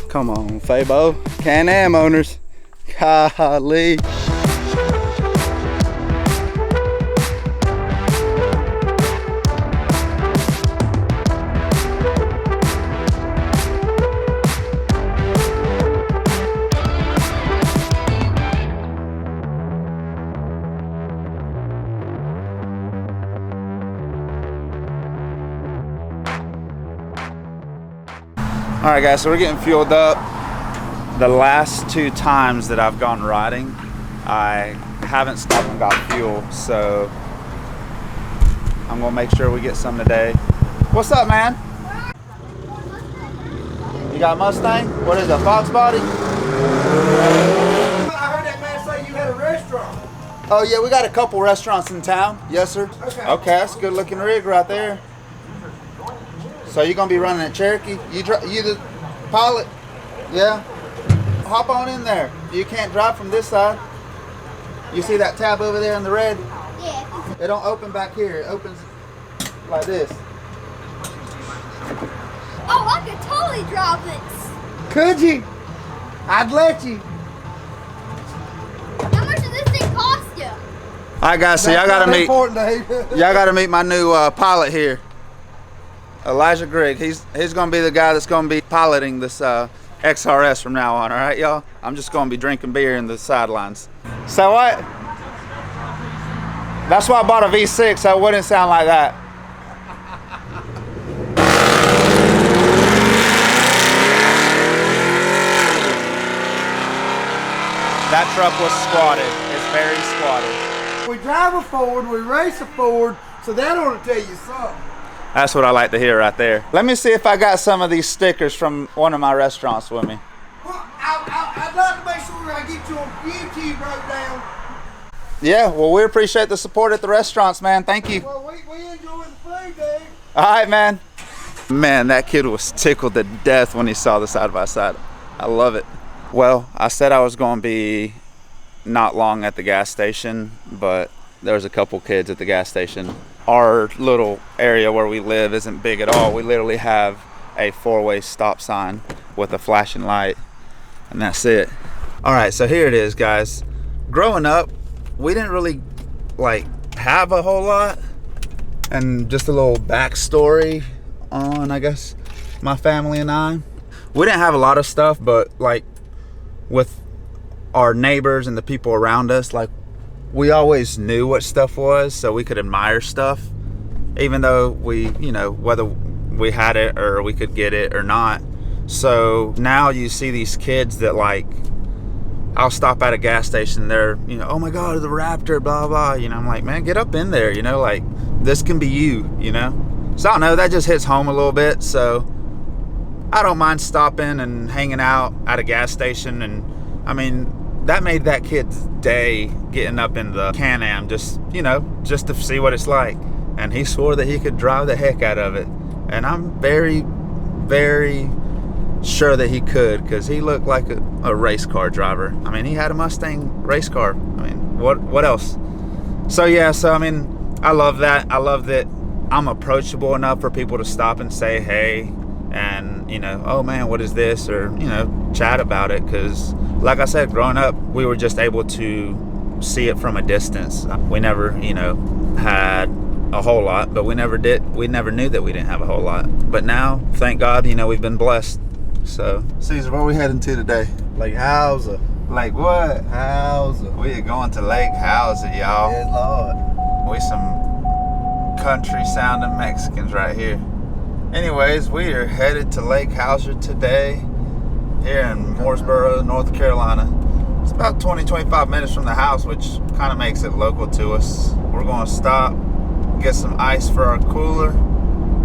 Come on, Fabo. Can-Am owners. Golly. All right, guys, so we're getting fueled up. The last 2 times that I've gone riding, I haven't stopped and got fuel, so I'm gonna make sure we get some today. What's up, man? You got a Mustang? What is it, a Fox body? I heard that man say you had a restaurant. Oh yeah, we got a couple restaurants in town. Yes, sir. Okay, that's a good looking rig right there. So you're gonna be running a Cherokee? You the pilot? Yeah. Hop on in there. You can't drive from this side. You see that tab over there in the red? Yeah. It don't open back here. It opens like this. Oh, I could totally drive this. Could you? I'd let you. How much does this thing cost you? All right, guys. So y'all gotta meet my new pilot here. Elijah Grigg, he's gonna be the guy that's gonna be piloting this XRS from now on. All right, y'all. I'm just gonna be drinking beer in the sidelines. So what? That's why I bought a V6, so it wouldn't sound like that. That truck was squatted. It's very squatted. We drive a Ford, we race a Ford, so that ought to tell you something. That's what I like to hear right there. Let me see if I got some of these stickers from one of my restaurants with me. Well, I'd like to make sure I get you on YouTube wrote down. Yeah, well, we appreciate the support at the restaurants, man. Thank you. Well, we enjoy the food, dude. All right, man. Man, that kid was tickled to death when he saw the side-by-side. I love it. Well, I said I was going to be not long at the gas station, but there was a couple kids at the gas station. Our little area where we live isn't big at all. We literally have a 4-way stop sign with a flashing light, and that's it. All right, so here it is, guys. Growing up, we didn't really have a whole lot, and just a little backstory on, I guess, my family and I. We didn't have a lot of stuff, but with our neighbors and the people around us, we always knew what stuff was, so we could admire stuff, even though whether we had it or we could get it or not. So now you see these kids that I'll stop at a gas station, they're, oh my God, the Raptor, blah, blah. I'm like, man, get up in there, this can be you, So I don't know, that just hits home a little bit. So I don't mind stopping and hanging out at a gas station. And I mean, that made that kid's day, getting up in the Can-Am, just to see what it's like. And he swore that he could drive the heck out of it. And I'm very, very sure that he could, because he looked like a race car driver. I mean, he had a Mustang race car. I mean, what else? So yeah, I mean, I love that. I love that I'm approachable enough for people to stop and say, hey, and oh man, what is this, or chat about it. Because like I said, growing up, we were just able to see it from a distance. We never had a whole lot, but we never knew that we didn't have a whole lot. But now, thank God, we've been blessed. So Caesar, where are we heading to today? Lake Hauser. Lake what? Hauser. We are going to Lake Hauser, y'all. Yes, Lord. We some country sounding Mexicans right here. Anyways, we are headed to Lake Hauser today, here in Mooresboro, North Carolina. It's about 20-25 minutes from the house, which kind of makes it local to us. We're going to stop, get some ice for our cooler,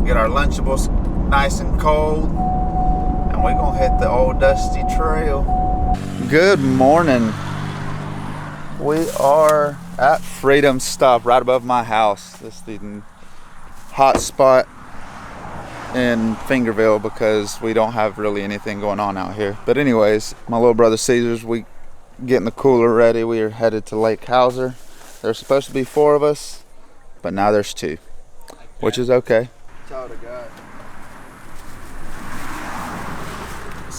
get our Lunchables nice and cold, and we're going to hit the old dusty trail. Good morning. We are at Freedom Stop right above my house. This is the hot spot in Fingerville because we don't have really anything going on out here. But anyways, my little brother Caesar's, we getting the cooler ready. We are headed to Lake Hauser. There's supposed to be 4 of us, but now there's 2, which is okay.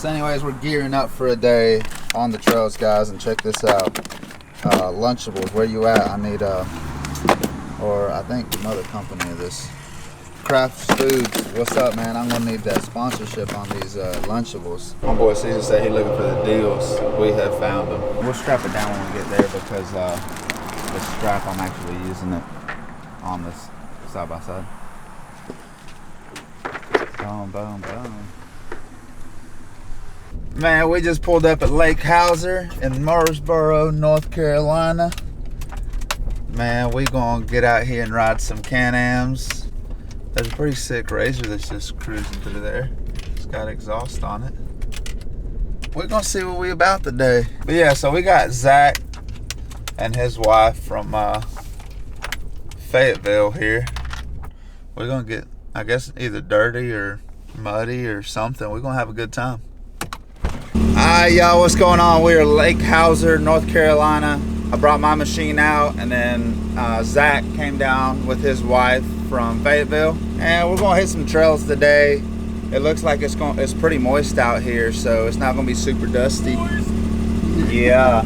So anyways, we're gearing up for a day on the trails, guys, and check this out. Lunchables, where you at? I need or I think the mother company of this, Kraft Foods. What's up, man? I'm gonna need that sponsorship on these Lunchables. My boy Caesar said he's looking for the deals. We have found them. We'll strap it down when we get there because the strap, I'm actually using it on this side by side. Boom, boom, boom. Man, we just pulled up at Lake Hauser in Murfreesboro, North Carolina. Man, we gonna get out here and ride some Can-Ams. There's a pretty sick Razor that's just cruising through there. It's got exhaust on it. We're gonna see what we about today. But yeah, so we got Zach and his wife from Fayetteville here. We're gonna get, I guess, either dirty or muddy or something. We're gonna have a good time. Alright, y'all, what's going on? We are Lake Hauser, North Carolina. I brought my machine out, and then Zach came down with his wife from Fayetteville, and we're gonna hit some trails today. It looks like it's pretty moist out here, so it's not gonna be super dusty. Yeah.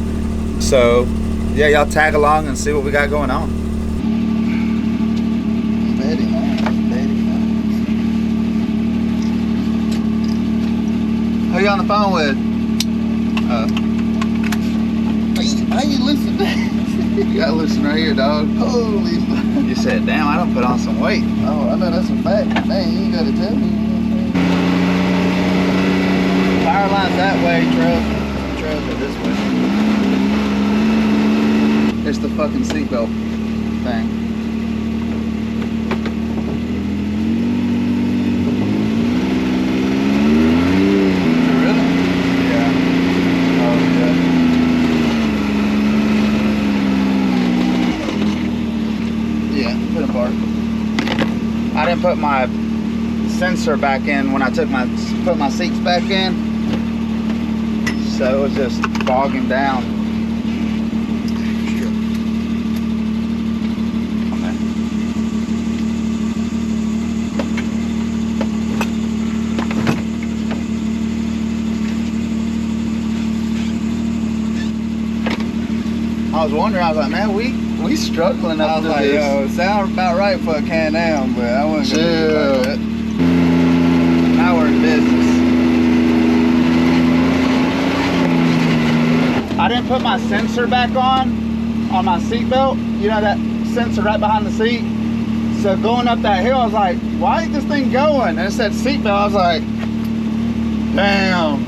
So yeah, y'all tag along and see what we got going on. Very nice, very nice. Who you on the phone with? How you listen? You gotta listen right here, dog. Holy fuck. You said, damn, I done put on some weight. Oh, I know that's a fact. Man, you ain't gotta tell me. Power line's that way, trails are this way. It's the fucking seatbelt thing. I didn't put my sensor back in when I put my seats back in, so it was just bogging down. Okay. I was wondering, I was like, man, we struggling up to this. Yo, sound about right for a Can-Am, but I wasn't gonna do it like that. Now we're in business. I didn't put my sensor back on my seatbelt. You know that sensor right behind the seat? So going up that hill, I was like, why ain't this thing going? And it said seatbelt. I was like, damn.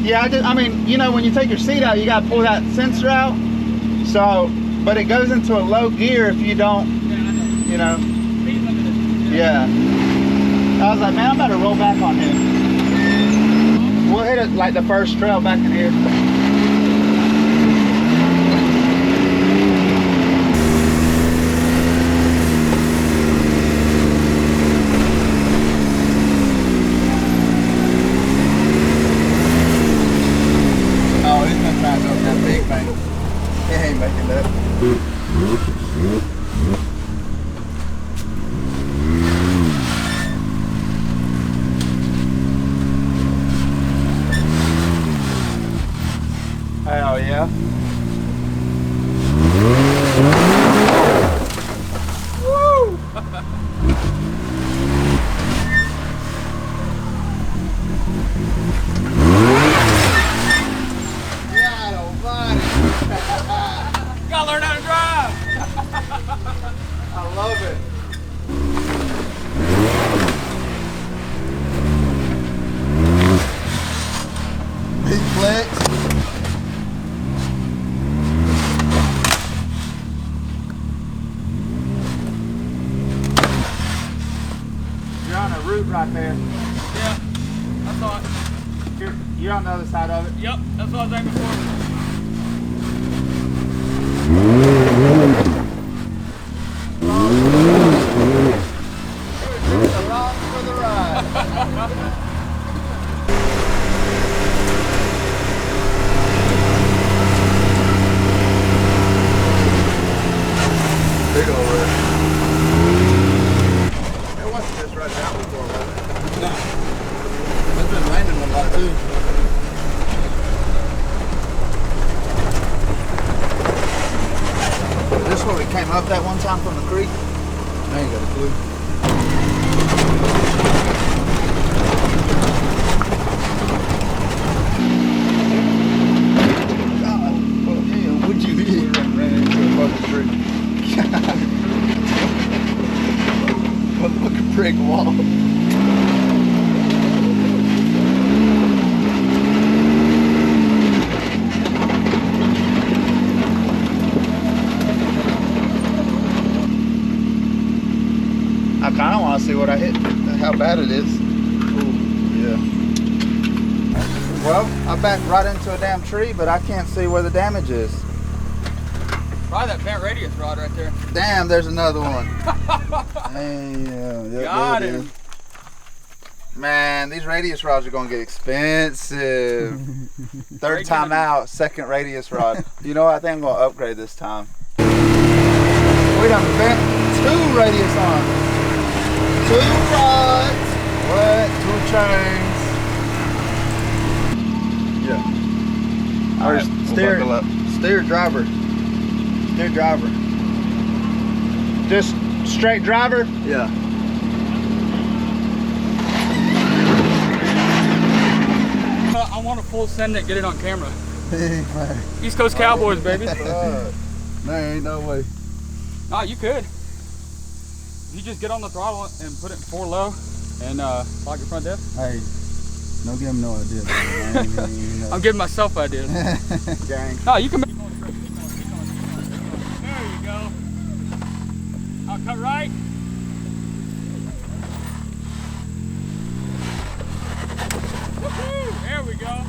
Yeah, I mean, you know, when you take your seat out, you gotta pull that sensor out. So, but it goes into a low gear if you don't, you know. Yeah. I was like, man, I'm about to roll back on him. We'll hit it like the first trail back in here. Oh, he's gonna try to go that big thing. He ain't making that. Hell yeah. Woo! Gotta learn how to drive. I love it. Big flex. You're on a route right there. Yeah, I saw it. You're on the other side of it. Yep, that's what I was aiming for. Along for the ride. Big old red. It wasn't just right down before, was it? No. It's been raining a lot too. that one time from the creek? I ain't got a clue. What'd you hit? Ran into a fucking tree. Motherfucking brick wall. I kind of want to see what I hit, how bad it is. Ooh, yeah. Well, I backed right into a damn tree, but I can't see where the damage is. Probably that bent radius rod right there. Damn, there's another one. Damn, Got him. Man, these radius rods are gonna get expensive. Third time out, second radius rod. You know what? I think I'm gonna upgrade this time. We done bent 2 radius arms. 2 rods. What? 2 chains. Yeah. All right, steer, we'll buckle up. steer driver. Steer driver. Just straight driver. Yeah. I want to full send it, get it on camera. Man. East Coast Cowboys, baby. There ain't no way. No, you could. You just get on the throttle and put it in 4 low and lock your front diff. Hey, don't give him no idea. Man. I'm giving myself ideas. Gang. No, you can make. There you go. I'll cut right. Woohoo! There we go.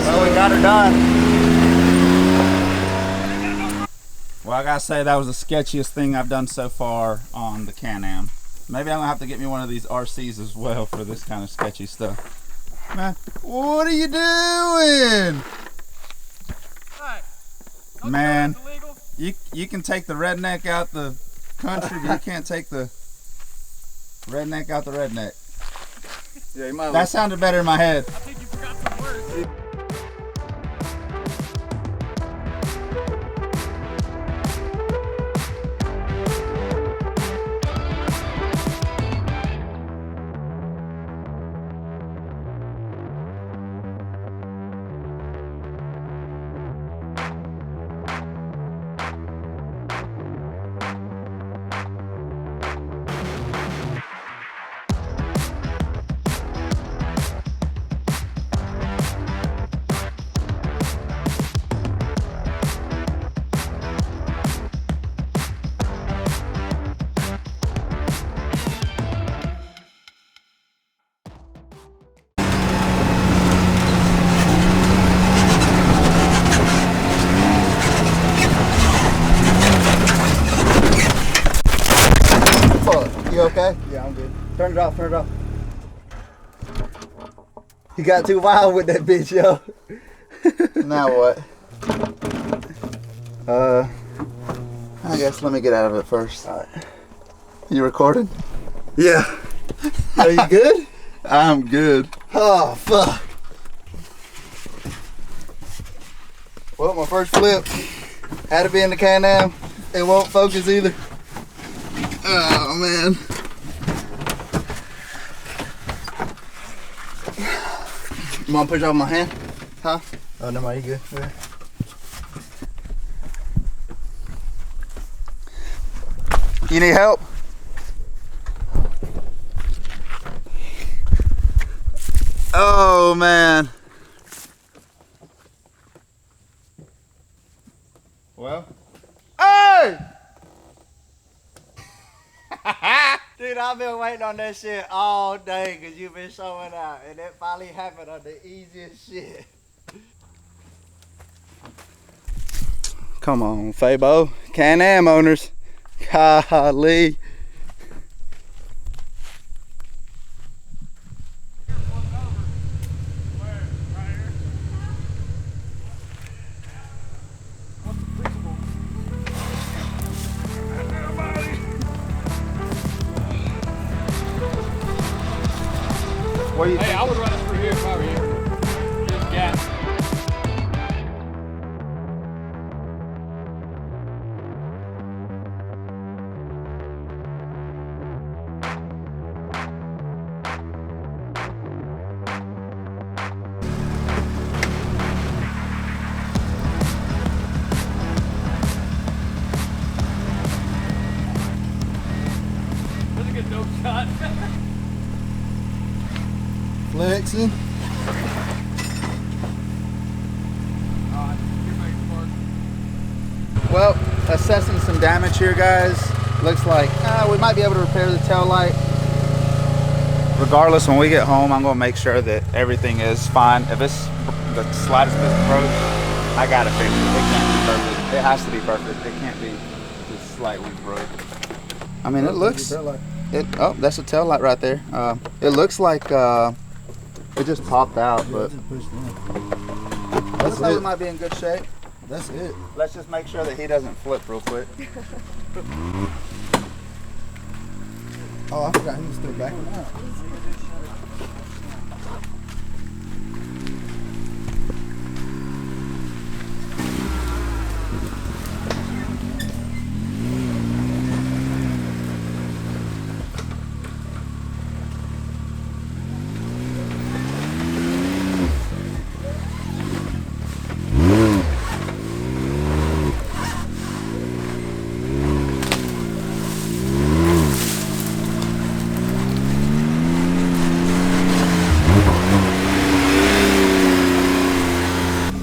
Well, we got her done. Well, I gotta say that was the sketchiest thing I've done so far on the Can-Am. Maybe I'm gonna have to get me one of these RCs as well for this kind of sketchy stuff. Man, what are you doing? Hey, Man, you can take the redneck out the country, but you can't take the redneck out the redneck. Yeah, you might That sounded better in my head. I think you forgot some words. You okay? Yeah, I'm good. Turn it off, turn it off. You got too wild with that bitch, yo. Now what? I guess let me get out of it first. Alright. You recording? Yeah. Are you good? I'm good. Oh, fuck. Well, my first flip had to be in the Can-Am. It won't focus either. Oh man. You want to push off my hand? Huh? Oh, no, you good? Okay. You need help? Oh man. Well. Hey! Dude, I've been waiting on that shit all day because you've been showing out, and it finally happened on the easiest shit. Come on, Fabo. Can-Am owners. Golly. What do you Hey, think? I would run it through here if I were you. Just gas. That's a good dope shot. Flexing. Well, assessing some damage here, guys. Looks like we might be able to repair the tail light. Regardless, when we get home, I'm gonna make sure that everything is fine. If it's the slightest bit broke, I gotta fix it. It can't be perfect. It has to be perfect. It can't be just slightly broke. I mean, it looks. Oh, that's a tail light right there. It looks like it just popped out, but looks like it might be in good shape. That's it. Let's just make sure that he doesn't flip real quick. Oh, I forgot he was still backing out.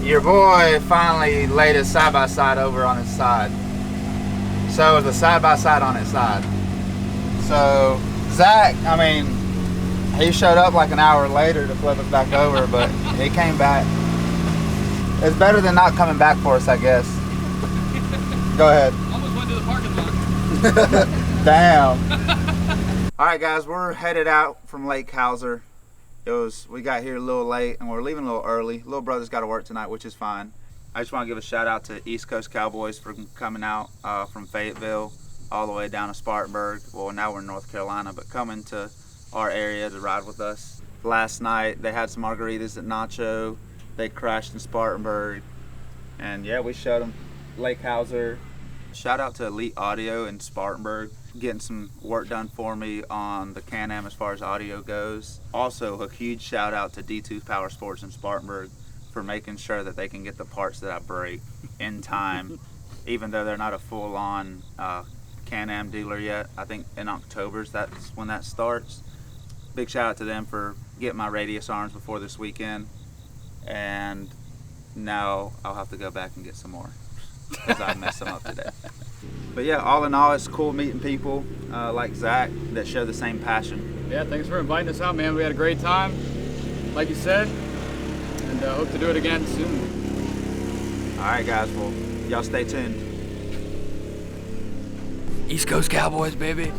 Your boy finally laid his side-by-side over on his side. So the side-by-side on his side. So Zach, I mean, he showed up like an hour later to flip us back over, but he came back. It's better than not coming back for us, I guess. Go ahead. Almost went to the parking lot. Damn. All right, guys, we're headed out from Lake Hauser. We got here a little late and we're leaving a little early. Little brother's got to work tonight, which is fine. I just want to give a shout out to East Coast Cowboys for coming out from Fayetteville all the way down to Spartanburg. Well, now we're in North Carolina, but coming to our area to ride with us. Last night they had some margaritas at Nacho. They crashed in Spartanburg, and yeah, we showed them Lake Hauser. Shout out to Elite Audio in Spartanburg, getting some work done for me on the Can-Am as far as audio goes. Also, a huge shout out to D2 Power Sports in Spartanburg for making sure that they can get the parts that I break in time, even though they're not a full-on Can-Am dealer yet. I think in October, that's when that starts. Big shout out to them for getting my radius arms before this weekend, and now I'll have to go back and get some more because I messed them up today. But yeah, all in all, it's cool meeting people like Zach that share the same passion. Yeah, thanks for inviting us out, man. We had a great time, like you said, and hope to do it again soon. All right, guys, well, y'all stay tuned. East Coast Cowboys, baby.